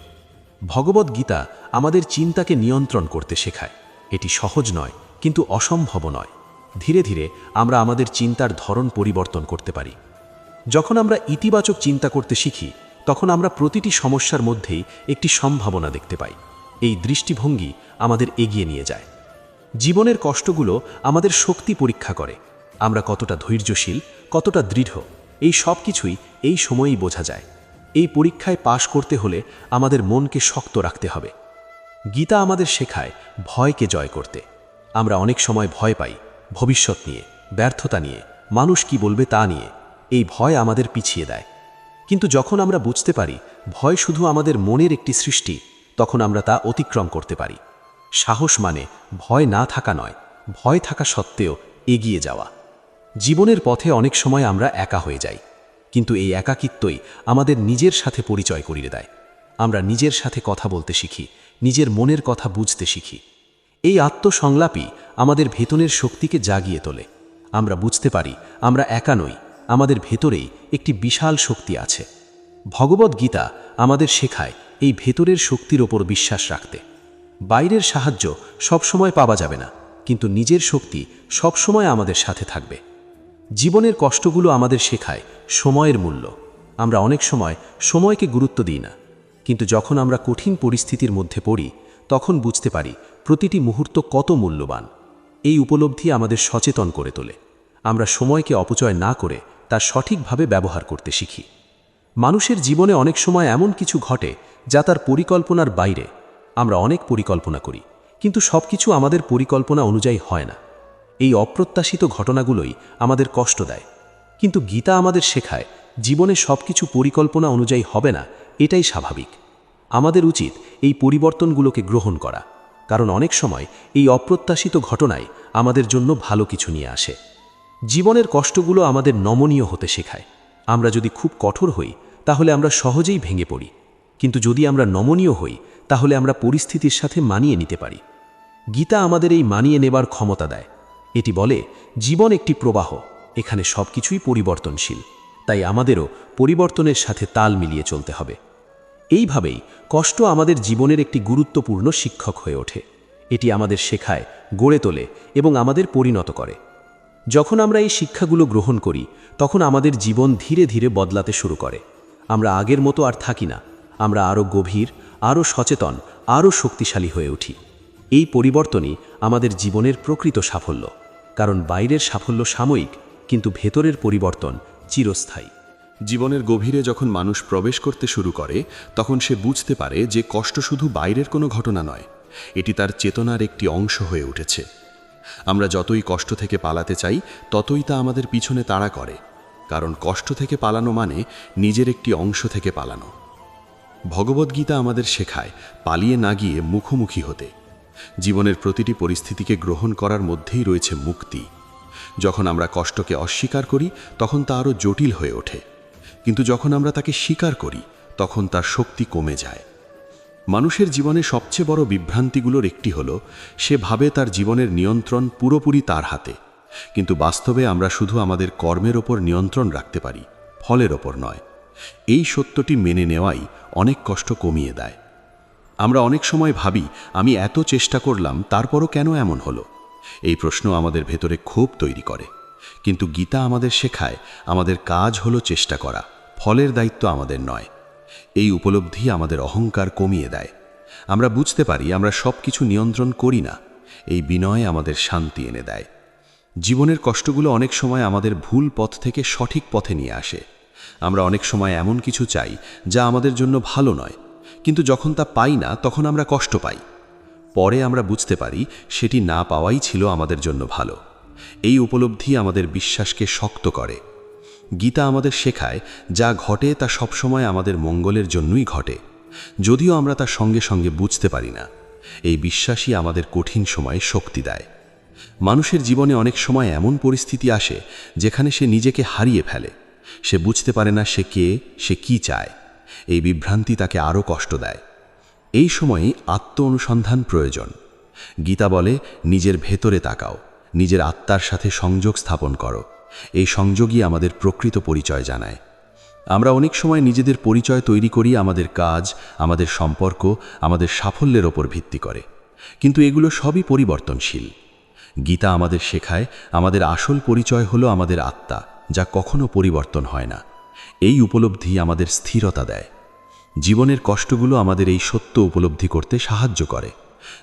ভগবদ্গীতা আমাদের চিন্তাকে নিয়ন্ত্রণ করতে শেখায়। এটি সহজ নয়, কিন্তু অসম্ভব নয়। ধীরে ধীরে আমরা আমাদের চিন্তার ধরন পরিবর্তন করতে পারি। যখন আমরা ইতিবাচক চিন্তা করতে শিখি, তখন আমরা প্রতিটি সমস্যার মধ্যেই একটি সম্ভাবনা দেখতে পাই। এই দৃষ্টিভঙ্গি আমাদের এগিয়ে নিয়ে যায়। জীবনের কষ্টগুলো আমাদের শক্তি পরীক্ষা করে। আমরা কতটা ধৈর্যশীল, কতটা দৃঢ়, এই সব কিছুই এই সময়েই বোঝা যায়। এই পরীক্ষায় পাশ করতে হলে আমাদের মনকে শক্ত রাখতে হবে। গীতা আমাদের শেখায় ভয়কে জয় করতে। আমরা অনেক সময় ভয় পাই, ভবিষ্যৎ নিয়ে, ব্যর্থতা নিয়ে, মানুষ কি বলবে তা নিয়ে। এই ভয় আমাদের পিছিয়ে দেয়। কিন্তু যখন আমরা বুঝতে পারি ভয় শুধু আমাদের মনের একটি সৃষ্টি, তখন আমরা তা অতিক্রম করতে পারি। সাহস মানে ভয় না থাকা নয়, ভয় থাকা সত্ত্বেও এগিয়ে যাওয়া। জীবনের পথে অনেক সময় আমরা একা হয়ে যাই, কিন্তু এই একাকিত্বই আমাদের নিজের সাথে পরিচয় করিয়ে দেয়। আমরা নিজের সাথে কথা বলতে শিখি, নিজের মনের কথা বুঝতে শিখি। এই আত্মসংলাপই আমাদের ভেতরের শক্তিকে জাগিয়ে তোলে। আমরা বুঝতে পারি আমরা একা নই, আমাদের ভেতরেই একটি বিশাল শক্তি আছে। ভগবদ গীতা আমাদের শেখায় এই ভেতরের শক্তির ওপর বিশ্বাস রাখতে। বাইরের সাহায্য সবসময় পাওয়া যাবে না, কিন্তু নিজের শক্তি সবসময় আমাদের সাথে থাকবে। জীবনের কষ্টগুলো আমাদের শেখায় সময়ের মূল্য। আমরা অনেক সময় সময়কে গুরুত্ব দিই না, কিন্তু যখন আমরা কঠিন পরিস্থিতির মধ্যে পড়ি তখন বুঝতে পারি প্রতিটি মুহূর্ত কত মূল্যবান। এই উপলব্ধি আমাদের সচেতন করে তোলে। আমরা সময়কে অপচয় না করে তা সঠিকভাবে ব্যবহার করতে শিখি। মানুষের জীবনে অনেক সময় এমন কিছু ঘটে যা তার পরিকল্পনার বাইরে। আমরা অনেক পরিকল্পনা করি, কিন্তু সব কিছু আমাদের পরিকল্পনা অনুযায়ী হয় না। এই অপ্রত্যাশিত ঘটনাগুলোই আমাদের কষ্ট দেয়। কিন্তু গীতা আমাদের শেখায় জীবনে সব কিছু পরিকল্পনা অনুযায়ী হবে না, এটাই স্বাভাবিক। আমাদের উচিত এই পরিবর্তনগুলোকে গ্রহণ করা, কারণ অনেক সময় এই অপ্রত্যাশিত ঘটনাই আমাদের জন্য ভালো কিছু নিয়ে আসে। জীবনের কষ্টগুলো আমাদের নমনীয় হতে শেখায়। আমরা যদি খুব কঠোর হই তাহলে আমরা সহজেই ভেঙে পড়ি, কিন্তু যদি আমরা নমনীয় হই তাহলে আমরা পরিস্থিতির সাথে মানিয়ে নিতে পারি। গীতা আমাদের এই মানিয়ে নেবার ক্ষমতা দেয়। এটি বলে জীবন একটি প্রবাহ, এখানে সব কিছুই পরিবর্তনশীল, তাই আমাদেরও পরিবর্তনের সাথে তাল মিলিয়ে চলতে হবে। এইভাবেই কষ্ট আমাদের জীবনের একটি গুরুত্বপূর্ণ শিক্ষক হয়ে ওঠে। এটি আমাদের শেখায়, গড়ে তোলে এবং আমাদের পরিণত করে। যখন আমরা এই শিক্ষাগুলো গ্রহণ করি তখন আমাদের জীবন ধীরে ধীরে বদলাতে শুরু করে। আমরা আগের মতো আর থাকি না, আমরা আরও গভীর, আরও সচেতন, আরও শক্তিশালী হয়ে উঠি। এই পরিবর্তনই আমাদের জীবনের প্রকৃত সাফল্য, কারণ বাইরের সাফল্য সাময়িক, কিন্তু ভেতরের পরিবর্তন চিরস্থায়ী। জীবনের গভীরে যখন মানুষ প্রবেশ করতে শুরু করে তখন সে বুঝতে পারে যে কষ্ট শুধু বাইরের কোনো ঘটনা নয়, এটি তার চেতনার একটি অংশ হয়ে উঠেছে। আমরা যতই কষ্ট থেকে পালাতে চাই ততই তা আমাদের পিছনে তাড়া করে, কারণ কষ্ট থেকে পালানো মানে নিজের একটি অংশ থেকে পালানো। ভগবদ্গীতা আমাদের শেখায় পালিয়ে না গিয়ে মুখোমুখি হতে। জীবনের প্রতিটি পরিস্থিতিকে গ্রহণ করার মধ্যেই রয়েছে মুক্তি। যখন আমরা কষ্টকে অস্বীকার করি তখন তা আরও জটিল হয়ে ওঠে, কিন্তু যখন আমরা তাকে স্বীকার করি তখন তার শক্তি কমে যায়। মানুষের জীবনে সবচেয়ে বড় বিভ্রান্তিগুলোর একটি হলো সে ভাবে তার জীবনের নিয়ন্ত্রণ পুরোপুরি তার হাতে, কিন্তু বাস্তবে আমরা শুধু আমাদের কর্মের ওপর নিয়ন্ত্রণ রাখতে পারি, ফলের ওপর নয়। এই সত্যটি মেনে নেওয়াই অনেক কষ্ট কমিয়ে দেয়। আমরা অনেক সময় ভাবি আমি এত চেষ্টা করলাম তারপরও কেন এমন হলো। এই প্রশ্ন আমাদের ভেতরে ক্ষোভ তৈরি করে, কিন্তু গীতা আমাদের শেখায় আমাদের কাজ হলো চেষ্টা করা, ফলের দায়িত্ব আমাদের নয়। এই উপলব্ধি আমাদের অহংকার কমিয়ে দেয়। আমরা বুঝতে পারি আমরা সব কিছু নিয়ন্ত্রণ করি না। এই বিনয় আমাদের শান্তি এনে দেয়। জীবনের কষ্টগুলো অনেক সময় আমাদের ভুল পথ থেকে সঠিক পথে নিয়ে আসে। আমরা অনেক সময় এমন কিছু চাই যা আমাদের জন্য ভালো নয়, কিন্তু যখন তা পাই না তখন আমরা কষ্ট পাই। পরে আমরা বুঝতে পারি সেটি না পাওয়াই ছিল আমাদের জন্য ভালো। এই উপলব্ধি আমাদের বিশ্বাসকে শক্ত করে। গীতা আমাদের শেখায় যা ঘটে তা সবসময় আমাদের মঙ্গলের জন্যই ঘটে, যদিও আমরা তা সঙ্গে সঙ্গে বুঝতে পারি না। এই বিশ্বাসই আমাদের কঠিন সময়ে শক্তি দেয়। মানুষের জীবনে অনেক সময় এমন পরিস্থিতি আসে যেখানে সে নিজেকে হারিয়ে ফেলে। সে বুঝতে পারে না সে কে, সে কি চায়। এই বিভ্রান্তি তাকে আরও কষ্ট দেয়। এই সময়েই আত্ম অনুসন্ধান প্রয়োজন। গীতা বলে নিজের ভেতরে তাকাও, নিজের আত্মার সাথে সংযোগ স্থাপন করো। এই সংযোগই আমাদের প্রকৃত পরিচয় জানায়। আমরা অনেক সময় নিজেদের পরিচয় তৈরি করি আমাদের কাজ, আমাদের সম্পর্ক, আমাদের সাফল্যের ওপর ভিত্তি করে, কিন্তু এগুলো সবই পরিবর্তনশীল। গীতা আমাদের শেখায় আমাদের আসল পরিচয় হলো আমাদের আত্মা, যা কখনো পরিবর্তন হয় না। এই উপলব্ধি আমাদের স্থিরতা দেয়। জীবনের কষ্টগুলো আমাদের এই সত্য উপলব্ধি করতে সাহায্য করে।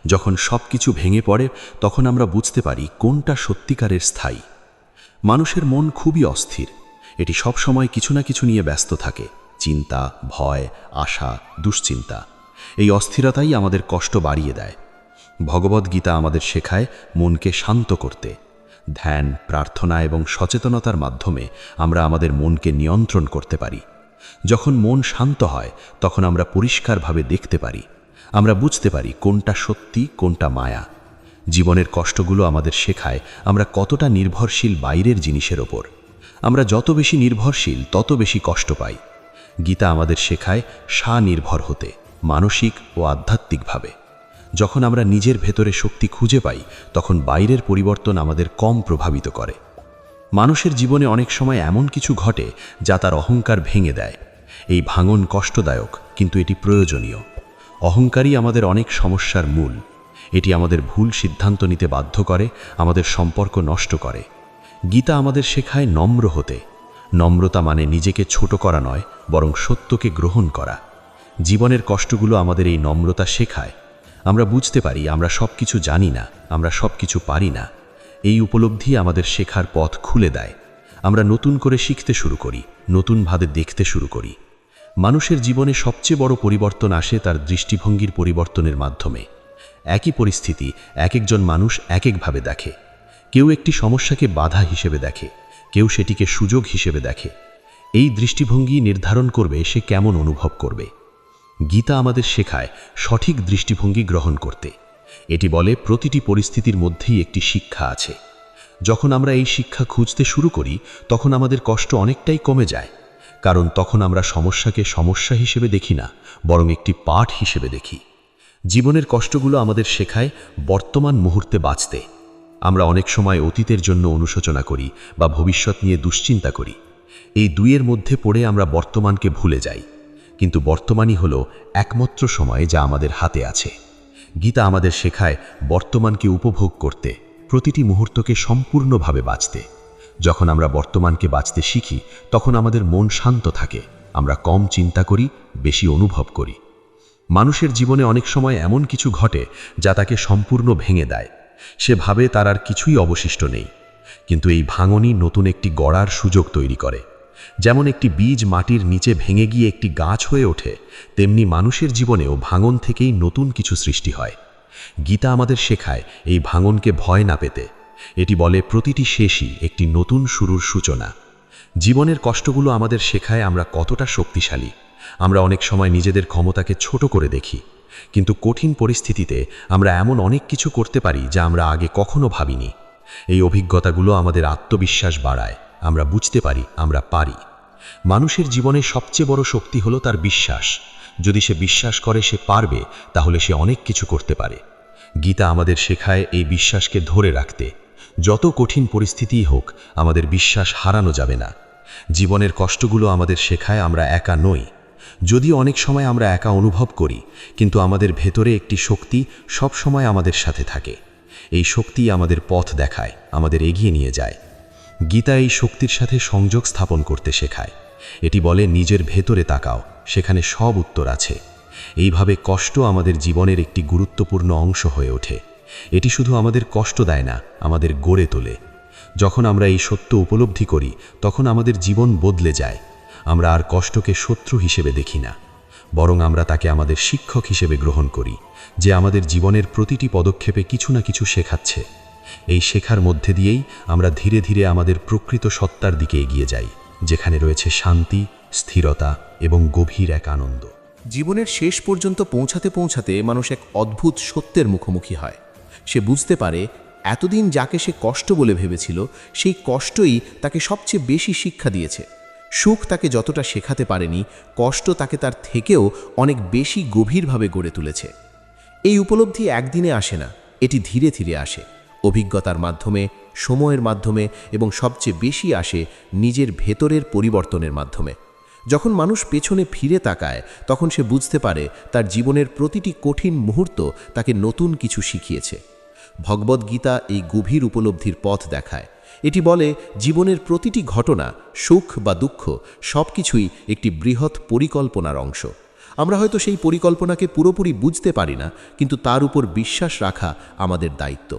যখন সব কিছু ভেঙে পড়ে তখন আমরা বুঝতে পারি কোনটা সত্যিকারের স্থায়ী। মানুষের মন খুবই অস্থির। এটি সব সময় কিছু না কিছু নিয়ে ব্যস্ত থাকে, চিন্তা, ভয়, আশা, দুশ্চিন্তা। এই অস্থিরতাই আমাদের কষ্ট বাড়িয়ে দেয়। ভগবদ্গীতা আমাদের শেখায় মনকে শান্ত করতে। ধ্যান, প্রার্থনা এবং সচেতনতার মাধ্যমে আমরা আমাদের মনকে নিয়ন্ত্রণ করতে পারি। যখন মন শান্ত হয় তখন আমরা পরিষ্কারভাবে দেখতে পারি। আমরা বুঝতে পারি কোনটা সত্যি, কোনটা মায়া। জীবনের কষ্টগুলো আমাদের শেখায় আমরা কতটা নির্ভরশীল বাইরের জিনিসের ওপর। আমরা যত বেশি নির্ভরশীল তত বেশি কষ্ট পাই। গীতা আমাদের শেখায় স্বনির্ভর হতে, মানসিক ও আধ্যাত্মিকভাবে। যখন আমরা নিজের ভেতরে শক্তি খুঁজে পাই তখন বাইরের পরিবর্তন আমাদের কম প্রভাবিত করে। মানুষের জীবনে অনেক সময় এমন কিছু ঘটে যা তার অহংকার ভেঙে দেয়। এই ভাঙন কষ্টদায়ক, কিন্তু এটি প্রয়োজনীয়। অহংকারই আমাদের অনেক সমস্যার মূল। এটি আমাদের ভুল সিদ্ধান্ত নিতে বাধ্য করে, আমাদের সম্পর্ক নষ্ট করে। গীতা আমাদের শেখায় নম্র হতে। নম্রতা মানে নিজেকে ছোট করা নয়, বরং সত্যকে গ্রহণ করা। জীবনের কষ্টগুলো আমাদের এই নম্রতা শেখায়। আমরা বুঝতে পারি আমরা সব কিছু জানি না, আমরা সব কিছু পারি না। এই উপলব্ধি আমাদের শেখার পথ খুলে দেয়। আমরা নতুন করে শিখতে শুরু করি, নতুনভাবে দেখতে শুরু করি। মানুষের জীবনে সবচেয়ে বড় পরিবর্তন আসে তার দৃষ্টিভঙ্গির পরিবর্তনের মাধ্যমে। একই পরিস্থিতি এক একজন মানুষ এক একভাবে দেখে। কেউ একটি সমস্যাকে বাধা হিসেবে দেখে, কেউ সেটিকে সুযোগ হিসেবে দেখে। এই দৃষ্টিভঙ্গি নির্ধারণ করবে সে কেমন অনুভব করবে। গীতা আমাদের শেখায় সঠিক দৃষ্টিভঙ্গি গ্রহণ করতে। এটি বলে প্রতিটি পরিস্থিতির মধ্যেই একটি শিক্ষা আছে। যখন আমরা এই শিক্ষা খুঁজতে শুরু করি তখন আমাদের কষ্ট অনেকটাই কমে যায়, কারণ তখন আমরা সমস্যাকে সমস্যা হিসেবে দেখি না, বরং একটি পাঠ হিসেবে দেখি। জীবনের কষ্টগুলো আমাদের শেখায় বর্তমান মুহূর্তে বাঁচতে। আমরা অনেক সময় অতীতের জন্য অনুশোচনা করি বা ভবিষ্যৎ নিয়ে দুশ্চিন্তা করি। এই দুইয়ের মধ্যে পড়ে আমরা বর্তমানকে ভুলে যাই। কিন্তু বর্তমানই হলো একমাত্র সময় যা আমাদের হাতে আছে। গীতা আমাদের শেখায় বর্তমানকে উপভোগ করতে, প্রতিটি মুহূর্তকে সম্পূর্ণভাবে বাঁচতে। যখন আমরা বর্তমানকে বাঁচতে শিখি তখন আমাদের মন শান্ত থাকে, আমরা কম চিন্তা করি, বেশি অনুভব করি। মানুষের জীবনে অনেক সময় এমন কিছু ঘটে যা তাকে সম্পূর্ণ ভেঙে দেয়। সে ভাবে তার আর কিছুই অবশিষ্ট নেই, কিন্তু এই ভাঙনই নতুন একটি গড়ার সুযোগ তৈরি করে। যেমন একটি বীজ মাটির নিচে ভেঙে গিয়ে একটি গাছ হয়ে ওঠে, তেমনি মানুষের জীবনেও ভাঙন থেকেই নতুন কিছু সৃষ্টি হয়। গীতা আমাদের শেখায় এই ভাঙনকে ভয় না পেতে। এটি বলে প্রতিটি শেষই একটি নতুন শুরুর সূচনা। জীবনের কষ্টগুলো আমাদের শেখায় আমরা কতটা শক্তিশালী। আমরা অনেক সময় নিজেদের ক্ষমতাকে ছোট করে দেখি, কিন্তু কঠিন পরিস্থিতিতে আমরা এমন অনেক কিছু করতে পারি যা আমরা আগে কখনো ভাবিনি। এই অভিজ্ঞতাগুলো আমাদের আত্মবিশ্বাস বাড়ায়। আমরা বুঝতে পারি আমরা পারি। মানুষের জীবনে সবচেয়ে বড় শক্তি হলো তার বিশ্বাস। যদি সে বিশ্বাস করে সে পারবে, তাহলে সে অনেক কিছু করতে পারে। গীতা আমাদের শেখায় এই বিশ্বাসকে ধরে রাখতে। যত কঠিন পরিস্থিতিই হোক, আমাদের বিশ্বাস হারানো যাবে না। জীবনের কষ্টগুলো আমাদের শেখায় আমরা একা নই। যদিও অনেক সময় আমরা একা অনুভব করি, কিন্তু আমাদের ভেতরে একটি শক্তি সব সময় আমাদের সাথে থাকে। এই শক্তি আমাদের পথ দেখায়, আমাদের এগিয়ে নিয়ে যায়। গীতা এই শক্তির সাথে সংযোগ স্থাপন করতে শেখায়। এটি বলে নিজের ভেতরে তাকাও, সেখানে সব উত্তর আছে। এইভাবে কষ্ট আমাদের জীবনের একটি গুরুত্বপূর্ণ অংশ হয়ে ওঠে। এটি শুধু আমাদের কষ্ট দেয় না, আমাদের গড়ে তোলে। যখন আমরা এই সত্য উপলব্ধি করি তখন আমাদের জীবন বদলে যায়। আমরা আর কষ্টকে শত্রু হিসেবে দেখি না, বরং আমরা তাকে আমাদের শিক্ষক হিসেবে গ্রহণ করি, যে আমাদের জীবনের প্রতিটি পদক্ষেপে কিছু না কিছু শেখাচ্ছে। এই শেখার মধ্যে দিয়েই আমরা ধীরে ধীরে আমাদের প্রকৃত সত্তার দিকে এগিয়ে যাই, যেখানে রয়েছে শান্তি, স্থিরতা এবং গভীর এক আনন্দ। জীবনের শেষ পর্যন্ত পৌঁছাতে পৌঁছাতে মানুষ এক অদ্ভুত সত্যের মুখোমুখি হয়। সে বুঝতে পারে এতদিন যাকে সে কষ্ট বলে ভেবেছিল, সেই কষ্টই তাকে সবচেয়ে বেশি শিক্ষা দিয়েছে। সুখ তাকে যতটা শেখাতে পারেনি, কষ্ট তাকে তার থেকেও অনেক বেশি গভীরভাবে গড়ে তুলেছে। এই উপলব্ধি একদিনে আসে না, এটি ধীরে ধীরে আসে, অভিজ্ঞতার মাধ্যমে, সময়ের মাধ্যমে এবং সবচেয়ে বেশি আসে নিজের ভেতরের পরিবর্তনের মাধ্যমে। যখন মানুষ পেছনে ফিরে তাকায় তখন সে বুঝতে পারে তার জীবনের প্রতিটি কঠিন মুহূর্ত তাকে নতুন কিছু শিখিয়েছে। ভগবদ্গীতা এই গভীর উপলব্ধির পথ দেখায়। এটি বলে জীবনের প্রতিটি ঘটনা, সুখ বা দুঃখ, সব কিছুই একটি বৃহৎ পরিকল্পনার অংশ। আমরা হয়তো সেই পরিকল্পনাকে পুরোপুরি বুঝতে পারি না, কিন্তু তার উপর বিশ্বাস রাখা আমাদের দায়িত্ব।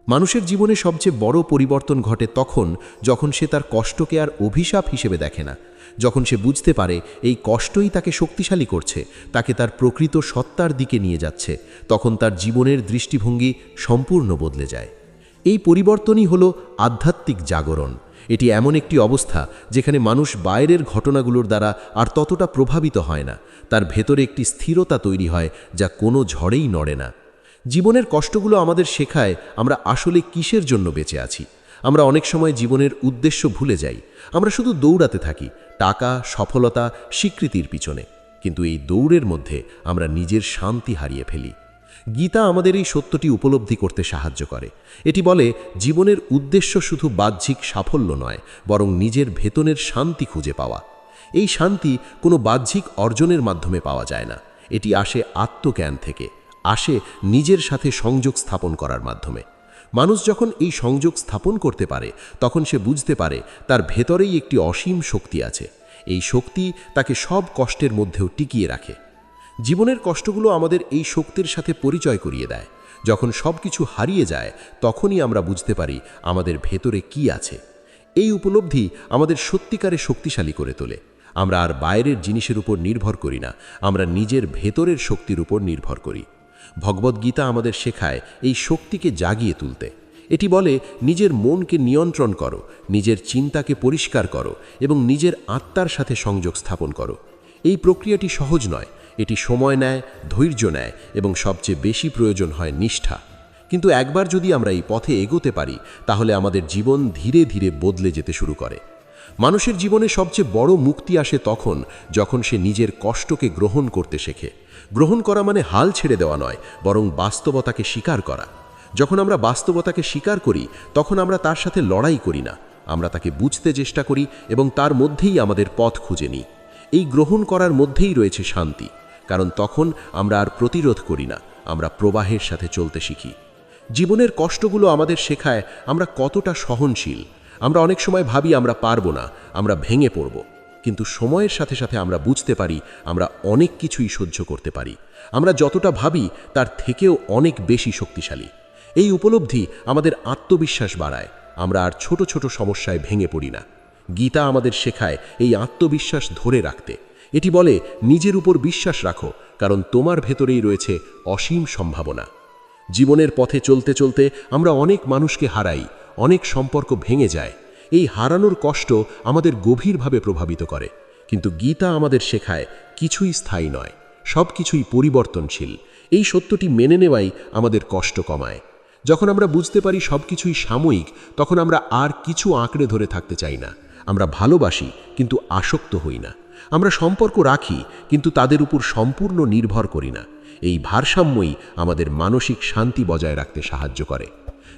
মানুষের জীবনে সবচেয়ে বড় পরিবর্তন ঘটে তখন যখন সে তার কষ্টকে আর অভিশাপ হিসেবে দেখে না, যখন সে বুঝতে পারে এই কষ্টই তাকে শক্তিশালী করছে, তাকে তার প্রকৃত সত্তার দিকে নিয়ে যাচ্ছে, তখন তার জীবনের দৃষ্টিভঙ্গি সম্পূর্ণ বদলে যায়। এই পরিবর্তনই হলো আধ্যাত্মিক জাগরণ। এটি এমন একটি অবস্থা যেখানে মানুষ বাইরের ঘটনাগুলোর দ্বারা আর ততটা প্রভাবিত হয় না, তার ভেতরে একটি স্থিরতা তৈরি হয় যা কোনো ঝড়েই নড়ে না। জীবনের কষ্টগুলো আমাদের শেখায় আমরা আসলে কিসের জন্য বেঁচে আছি। আমরা অনেক সময় জীবনের উদ্দেশ্য ভুলে যাই, আমরা শুধু দৌড়াতে থাকি টাকা, সফলতা, স্বীকৃতির পিছনে, কিন্তু এই দৌড়ের মধ্যে আমরা নিজের শান্তি হারিয়ে ফেলি। গীতা আমাদের এই সত্যটি উপলব্ধি করতে সাহায্য করে। এটি বলে জীবনের উদ্দেশ্য শুধু বাহ্যিক সাফল্য নয়, বরং নিজের ভেতরের শান্তি খুঁজে পাওয়া। এই শান্তি কোনো বাহ্যিক অর্জনের মাধ্যমে পাওয়া যায় না, এটি আসে আত্মজ্ঞান থেকে, আসে নিজের সাথে সংযোগ স্থাপন করার মাধ্যমে। মানুষ যখন এই সংযোগ স্থাপন করতে পারে তখন সে বুঝতে পারে তার ভেতরেই একটি অসীম শক্তি আছে। এই শক্তি তাকে সব কষ্টের মধ্যেও টিকিয়ে রাখে। জীবনের কষ্টগুলো আমাদের এই শক্তির সাথে পরিচয় করিয়ে দেয়। যখন সব কিছু হারিয়ে যায় তখনই আমরা বুঝতে পারি আমাদের ভেতরে কি আছে। এই উপলব্ধি আমাদের সত্যিকারে শক্তিশালী করে তোলে। আমরা আর বাইরের জিনিসের উপর নির্ভর করি না, আমরা নিজের ভেতরের শক্তির উপর নির্ভর করি। ভগবদ্গীতা আমাদের শেখায় এই শক্তিকে জাগিয়ে তুলতে। এটি বলে নিজের মনকে নিয়ন্ত্রণ করো, নিজের চিন্তাকে পরিষ্কার করো এবং নিজের আত্মার সাথে সংযোগ স্থাপন করো। এই প্রক্রিয়াটি সহজ নয়, এটি সময় নেয়, ধৈর্য নেয় এবং সবচেয়ে বেশি প্রয়োজন হয় নিষ্ঠা। কিন্তু একবার যদি আমরা এই পথে এগোতে পারি তাহলে আমাদের জীবন ধীরে ধীরে বদলে যেতে শুরু করে। মানুষের জীবনে সবচেয়ে বড় মুক্তি আসে তখন যখন সে নিজের কষ্টকে গ্রহণ করতে শেখে। গ্রহণ করা মানে হাল ছেড়ে দেওয়া নয়, বরং বাস্তবতাকে স্বীকার করা। যখন আমরা বাস্তবতাকে স্বীকার করি তখন আমরা তার সাথে লড়াই করি না, আমরা তাকে বুঝতে চেষ্টা করি এবং তার মধ্যেই আমাদের পথ খুঁজে নিই। এই গ্রহণ করার মধ্যেই রয়েছে শান্তি, কারণ তখন আমরা আর প্রতিরোধ করি না, আমরা প্রবাহের সাথে চলতে শিখি। জীবনের কষ্টগুলো আমাদের শেখায় আমরা কতটা সহনশীল। আমরা অনেক সময় ভাবি আমরা পারবো না, আমরা ভেঙে পড়ব, কিন্তু সময়ের সাথে সাথে আমরা বুঝতে পারি আমরা অনেক কিছুই সহ্য করতে পারি। আমরা যতটা ভাবি তার থেকেও অনেক বেশি শক্তিশালী। এই উপলব্ধি আমাদের আত্মবিশ্বাস বাড়ায়, আমরা আর ছোট ছোট সমস্যায় ভেঙে পড়ি না। গীতা আমাদের শেখায় এই আত্মবিশ্বাস ধরে রাখতে। এটি বলে নিজের উপর বিশ্বাস রাখো, কারণ তোমার ভেতরেই রয়েছে অসীম সম্ভাবনা। জীবনের পথে চলতে চলতে আমরা অনেক মানুষকে হারাই, অনেক সম্পর্ক ভেঙে যায়। এই হারানোর কষ্ট আমাদের গভীরভাবে প্রভাবিত করে, কিন্তু গীতা আমাদের শেখায় কিছুই স্থায়ী নয়, সব কিছুই পরিবর্তনশীল। এই সত্যটি মেনে নেওয়াই আমাদের কষ্ট কমায়। যখন আমরা বুঝতে পারি সব কিছুই সাময়িক, তখন আমরা আর কিছু আঁকড়ে ধরে থাকতে চাই না। আমরা ভালোবাসি কিন্তু আসক্ত হই না, আমরা সম্পর্ক রাখি কিন্তু তাদের উপর সম্পূর্ণ নির্ভর করি না। এই ভারসাম্যই আমাদের মানসিক শান্তি বজায় রাখতে সাহায্য করে।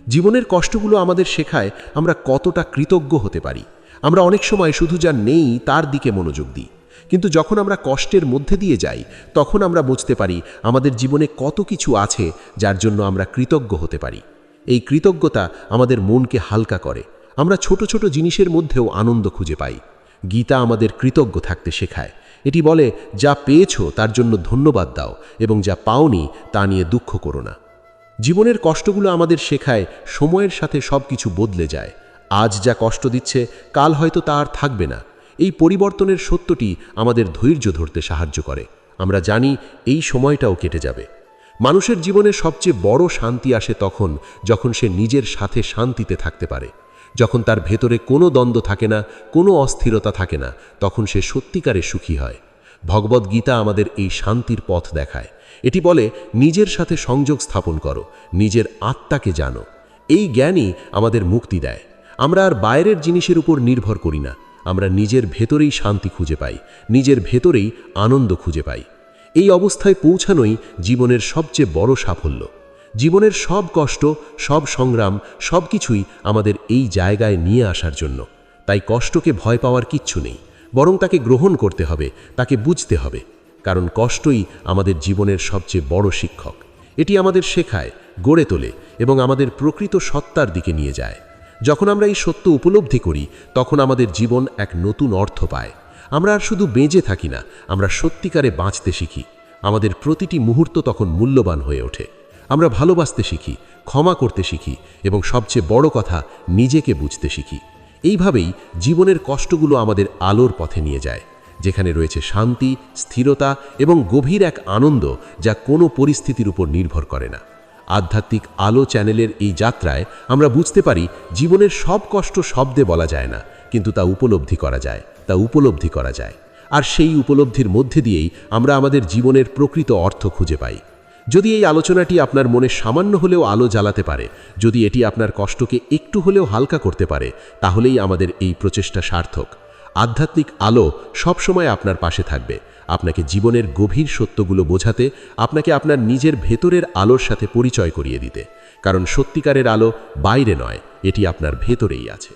জীবনের কষ্টগুলো আমাদের শেখায় আমরা কতটা কৃতজ্ঞ হতে পারি। আমরা অনেক সময় শুধু যা নেই তার দিকে মনোযোগ দিই, কিন্তু যখন আমরা কষ্টের মধ্যে দিয়ে যাই তখন আমরা বুঝতে পারি আমাদের জীবনে কত কিছু আছে যার জন্য আমরা কৃতজ্ঞ হতে পারি। এই কৃতজ্ঞতা আমাদের মনকে হালকা করে। আমরা ছোট ছোট জিনিসের মধ্যেও আনন্দ খুঁজে পাই। গীতা আমাদের কৃতজ্ঞ থাকতে শেখায়। এটি বলে যা পেয়েছো তার জন্য ধন্যবাদ দাও এবং যা পাওনি তা নিয়ে দুঃখ করো না। জীবনের কষ্টগুলো আমাদের শেখায় সময়ের সাথে সব কিছু বদলে যায়। আজ যা কষ্ট দিচ্ছে কাল হয়তো তা আর থাকবে না। এই পরিবর্তনের সত্যটি আমাদের ধৈর্য ধরতে সাহায্য করে। আমরা জানি এই সময়টাও কেটে যাবে। মানুষের জীবনে সবচেয়ে বড় শান্তি আসে তখন যখন সে নিজের সাথে শান্তিতে থাকতে পারে। যখন তার ভেতরে কোনো দ্বন্দ্ব থাকে না, কোনো অস্থিরতা থাকে না, তখন সে সত্যিকারে সুখী হয়। ভগবদ্গীতা আমাদের এই শান্তির পথ দেখায়। এটি বলে নিজের সাথে সংযোগ স্থাপন করো, নিজের আত্মাকে জানো। এই জ্ঞানই আমাদের মুক্তি দেয়। আমরা আর বাইরের জিনিসের উপর নির্ভর করি না, আমরা নিজের ভেতরেই শান্তি খুঁজে পাই, নিজের ভেতরেই আনন্দ খুঁজে পাই। এই অবস্থায় পৌঁছানোই জীবনের সবচেয়ে বড় সাফল্য। জীবনের সব কষ্ট, সব সংগ্রাম, সব কিছুই আমাদের এই জায়গায় নিয়ে আসার জন্য। তাই কষ্টকে ভয় পাওয়ার কিচ্ছু নেই, বরং তাকে গ্রহণ করতে হবে, তাকে বুঝতে হবে। কারণ কষ্টই আমাদের জীবনের সবচেয়ে বড় শিক্ষক। এটি আমাদের শেখায়, গড়ে তোলে এবং আমাদের প্রকৃত সত্তার দিকে নিয়ে যায়। যখন আমরা এই সত্য উপলব্ধি করি তখন আমাদের জীবন এক নতুন অর্থ পায়। আমরা আর শুধু বেঁচে থাকি না, আমরা সত্যিকারে বাঁচতে শিখি। আমাদের প্রতিটি মুহূর্ত তখন মূল্যবান হয়ে ওঠে। আমরা ভালোবাসতে শিখি, ক্ষমা করতে শিখি এবং সবচেয়ে বড় কথা, নিজেকে বুঝতে শিখি। এইভাবেই জীবনের কষ্টগুলো আমাদের আলোর পথে নিয়ে যায়, যেখানে রয়েছে শান্তি, স্থিরতা এবং গভীর এক আনন্দ যা কোনো পরিস্থিতির উপর নির্ভর করে না। আধ্যাত্মিক আলো চ্যানেলের এই যাত্রায় আমরা বুঝতে পারি জীবনের সব কষ্ট শব্দে বলা যায় না, কিন্তু তা উপলব্ধি করা যায়। আর সেই উপলব্ধির মধ্যে দিয়েই আমরা আমাদের জীবনের প্রকৃত অর্থ খুঁজে পাই। যদি এই আলোচনাটি আপনার মনে সামান্য হলেও আলো জ্বালাতে পারে, যদি এটি আপনার কষ্টকে একটু হলেও হালকা করতে পারে, তাহলেই আমাদের এই প্রচেষ্টা সার্থক। আধ্যাত্মিক আলো সবসময় আপনার পাশে থাকবে, আপনাকে জীবনের গভীর সত্যগুলো বোঝাতে, আপনাকে আপনার নিজের ভেতরের আলোর সাথে পরিচয় করিয়ে দিতে। কারণ সত্যিকারের আলো বাইরে নয়, এটি আপনার ভেতরেই আছে।